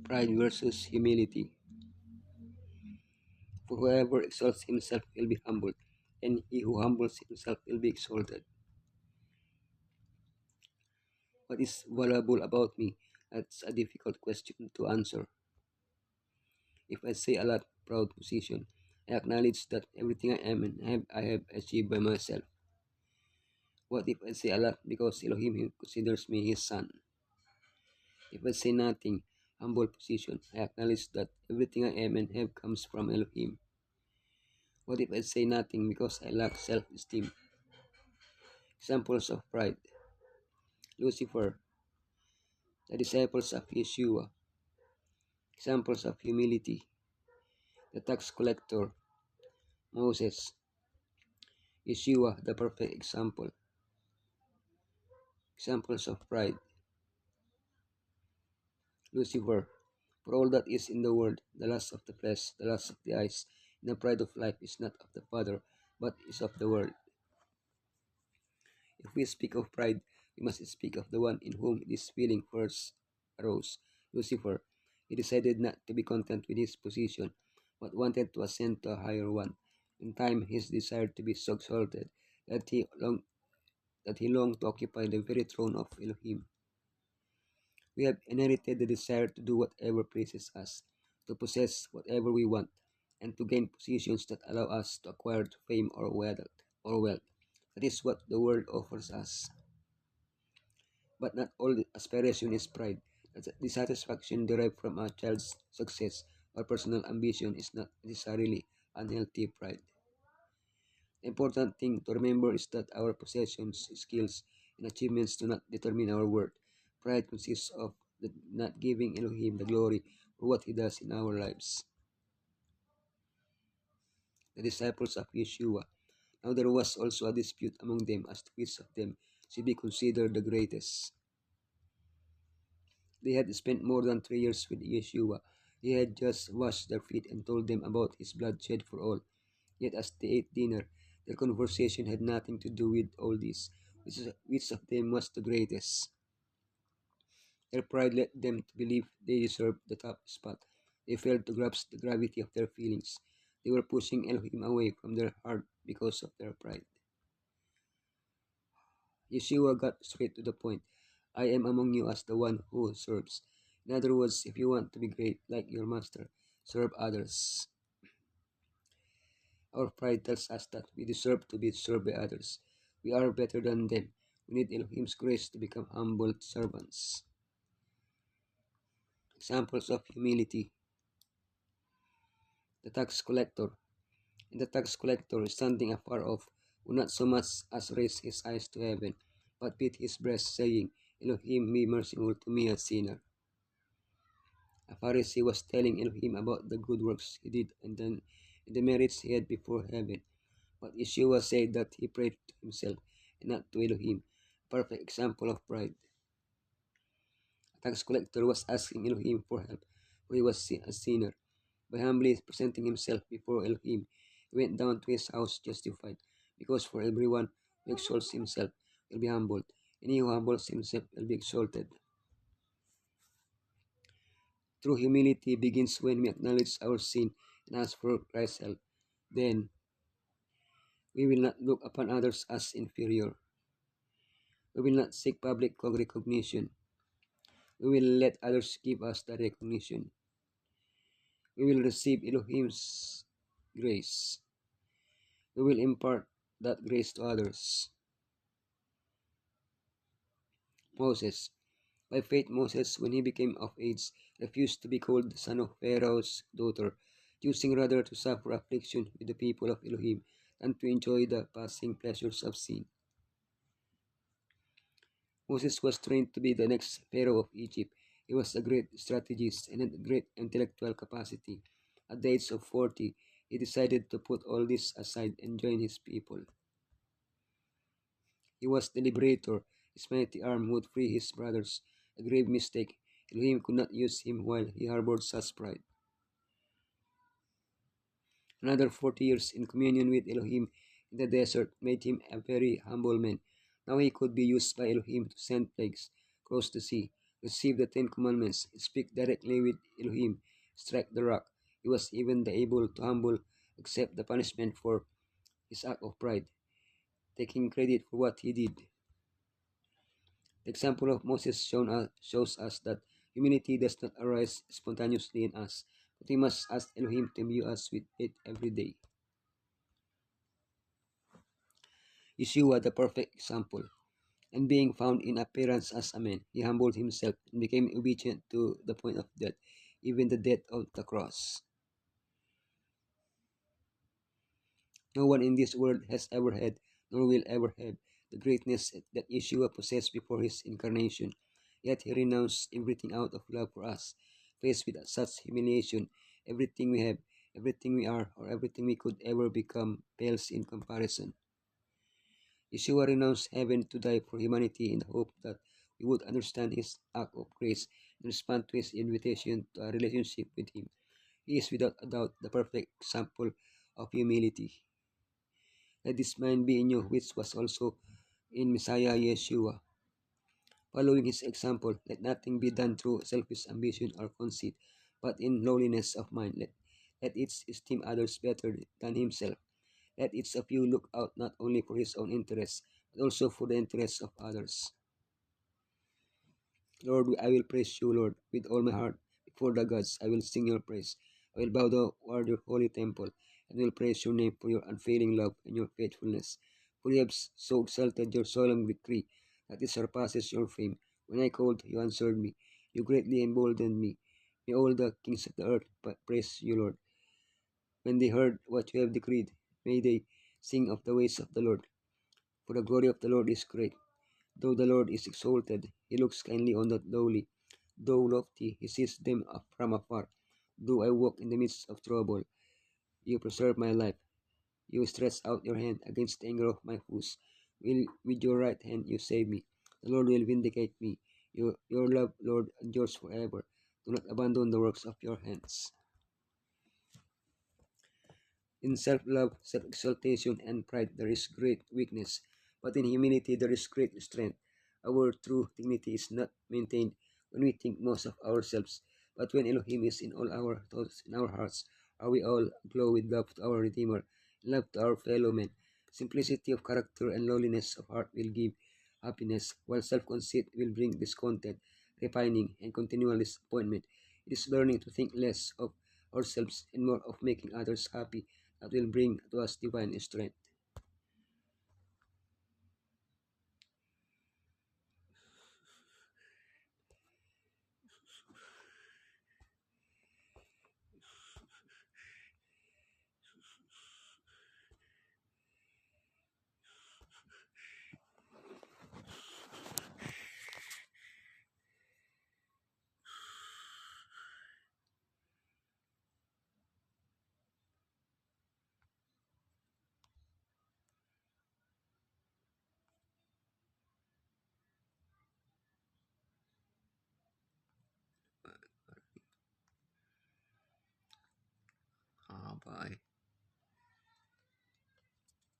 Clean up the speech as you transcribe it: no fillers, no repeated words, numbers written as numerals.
Pride versus humility. For whoever exalts himself will be humbled, and he who humbles himself will be exalted. What is valuable about me? That's a difficult question to answer. If I say a lot proud position, I acknowledge that everything I am and I have achieved by myself. What if I say a lot because Elohim considers me his son? If I say nothing, humble position, I acknowledge that everything I am and have comes from Elohim. What if I say nothing because I lack self-esteem? Examples of pride. Lucifer, the disciples of Yeshua. Examples of humility. The tax collector, Moses. Yeshua, the perfect example. Examples of pride. Lucifer, for all that is in the world, the lust of the flesh, the lust of the eyes, and the pride of life is not of the Father, but is of the world. If we speak of pride, we must speak of the one in whom this feeling first arose, Lucifer. He decided not to be content with his position, but wanted to ascend to a higher one. In time, his desire to be so exalted that he longed to occupy the very throne of Elohim. We have inherited the desire to do whatever pleases us, to possess whatever we want, and to gain positions that allow us to acquire fame or wealth. That is what the world offers us. But not all aspiration is pride. Dissatisfaction derived from a child's success or personal ambition is not necessarily unhealthy pride. The important thing to remember is that our possessions, skills, and achievements do not determine our worth. Pride consists of not giving Elohim the glory for what he does in our lives. The disciples of Yeshua. Now there was also a dispute among them as to which of them should be considered the greatest. They had spent more than 3 years with Yeshua. He had just washed their feet and told them about his blood shed for all. Yet as they ate dinner, their conversation had nothing to do with all this. Which of them was the greatest? Their pride led them to believe they deserved the top spot. They failed to grasp the gravity of their feelings. They were pushing Elohim away from their heart because of their pride. Yeshua got straight to the point. I am among you as the one who serves. In other words, if you want to be great like your master, serve others. Our pride tells us that we deserve to be served by others. We are better than them. We need Elohim's grace to become humble servants. Examples of humility. The tax collector. And the tax collector, standing afar off, would not so much as raise his eyes to heaven, but beat his breast, saying, Elohim, be merciful to me, a sinner. A Pharisee was telling Elohim about the good works he did and the merits he had before heaven. But Yeshua said that he prayed to himself and not to Elohim, a perfect example of pride. A tax collector was asking Elohim for help, for he was a sinner. By humbly presenting himself before Elohim, he went down to his house justified, because for everyone who exalts himself will be humbled, and he who humbles himself will be exalted. True humility begins when we acknowledge our sin and ask for Christ's help. Then, we will not look upon others as inferior. We will not seek public recognition. We will let others give us the recognition. We will receive Elohim's grace. We will impart that grace to others. Moses. By faith, Moses, when he became of age, refused to be called the son of Pharaoh's daughter, choosing rather to suffer affliction with the people of Elohim than to enjoy the passing pleasures of sin. Moses was trained to be the next Pharaoh of Egypt. He was a great strategist and had great intellectual capacity. At the age of 40, he decided to put all this aside and join his people. He was the liberator. His mighty arm would free his brothers. A grave mistake. Elohim could not use him while he harbored such pride. Another 40 years in communion with Elohim in the desert made him a very humble man. Now he could be used by Elohim to send plagues, cross the sea, receive the Ten Commandments, speak directly with Elohim, strike the rock. He was even the able to humble, accept the punishment for his act of pride, taking credit for what he did. The example of Moses shows us that humility does not arise spontaneously in us, but we must ask Elohim to imbue us with it every day. Yeshua, the perfect example, and being found in appearance as a man, he humbled himself and became obedient to the point of death, even the death of the cross. No one in this world has ever had, nor will ever have, the greatness that Yeshua possessed before his incarnation. Yet he renounced everything out of love for us. Faced with such humiliation, everything we have, everything we are, or everything we could ever become pales in comparison. Yeshua renounced heaven to die for humanity in the hope that we would understand his act of grace and respond to his invitation to a relationship with him. He is without a doubt the perfect example of humility. Let this mind be in you, which was also in Messiah Yeshua. Following his example, let nothing be done through selfish ambition or conceit, but in lowliness of mind. Let each esteem others better than himself. Let each of you look out not only for his own interests, but also for the interests of others. Lord, I will praise you, Lord, with all my heart. Before the gods, I will sing your praise. I will bow down toward your holy temple, and will praise your name for your unfailing love and your faithfulness. For you have so exalted your solemn decree that it surpasses your fame. When I called, you answered me. You greatly emboldened me. May all the kings of the earth praise you, Lord. When they heard what you have decreed, may they sing of the ways of the Lord. For the glory of the Lord is great. Though the Lord is exalted, he looks kindly on the lowly. Though lofty, he sees them from afar. Though I walk in the midst of trouble, you preserve my life. You stretch out your hand against the anger of my foes. With your right hand you save me. The Lord will vindicate me. Your love, Lord, endures forever. Do not abandon the works of your hands. In self-love, self-exaltation, and pride there is great weakness, but in humility there is great strength. Our true dignity is not maintained when we think most of ourselves, but when Elohim is in all our thoughts and our hearts, are we all glow with love to our Redeemer, love to our fellow men. Simplicity of character and lowliness of heart will give happiness, while self-conceit will bring discontent, repining, and continual disappointment. It is learning to think less of ourselves and more of making others happy that will bring to us divine strength. Bye.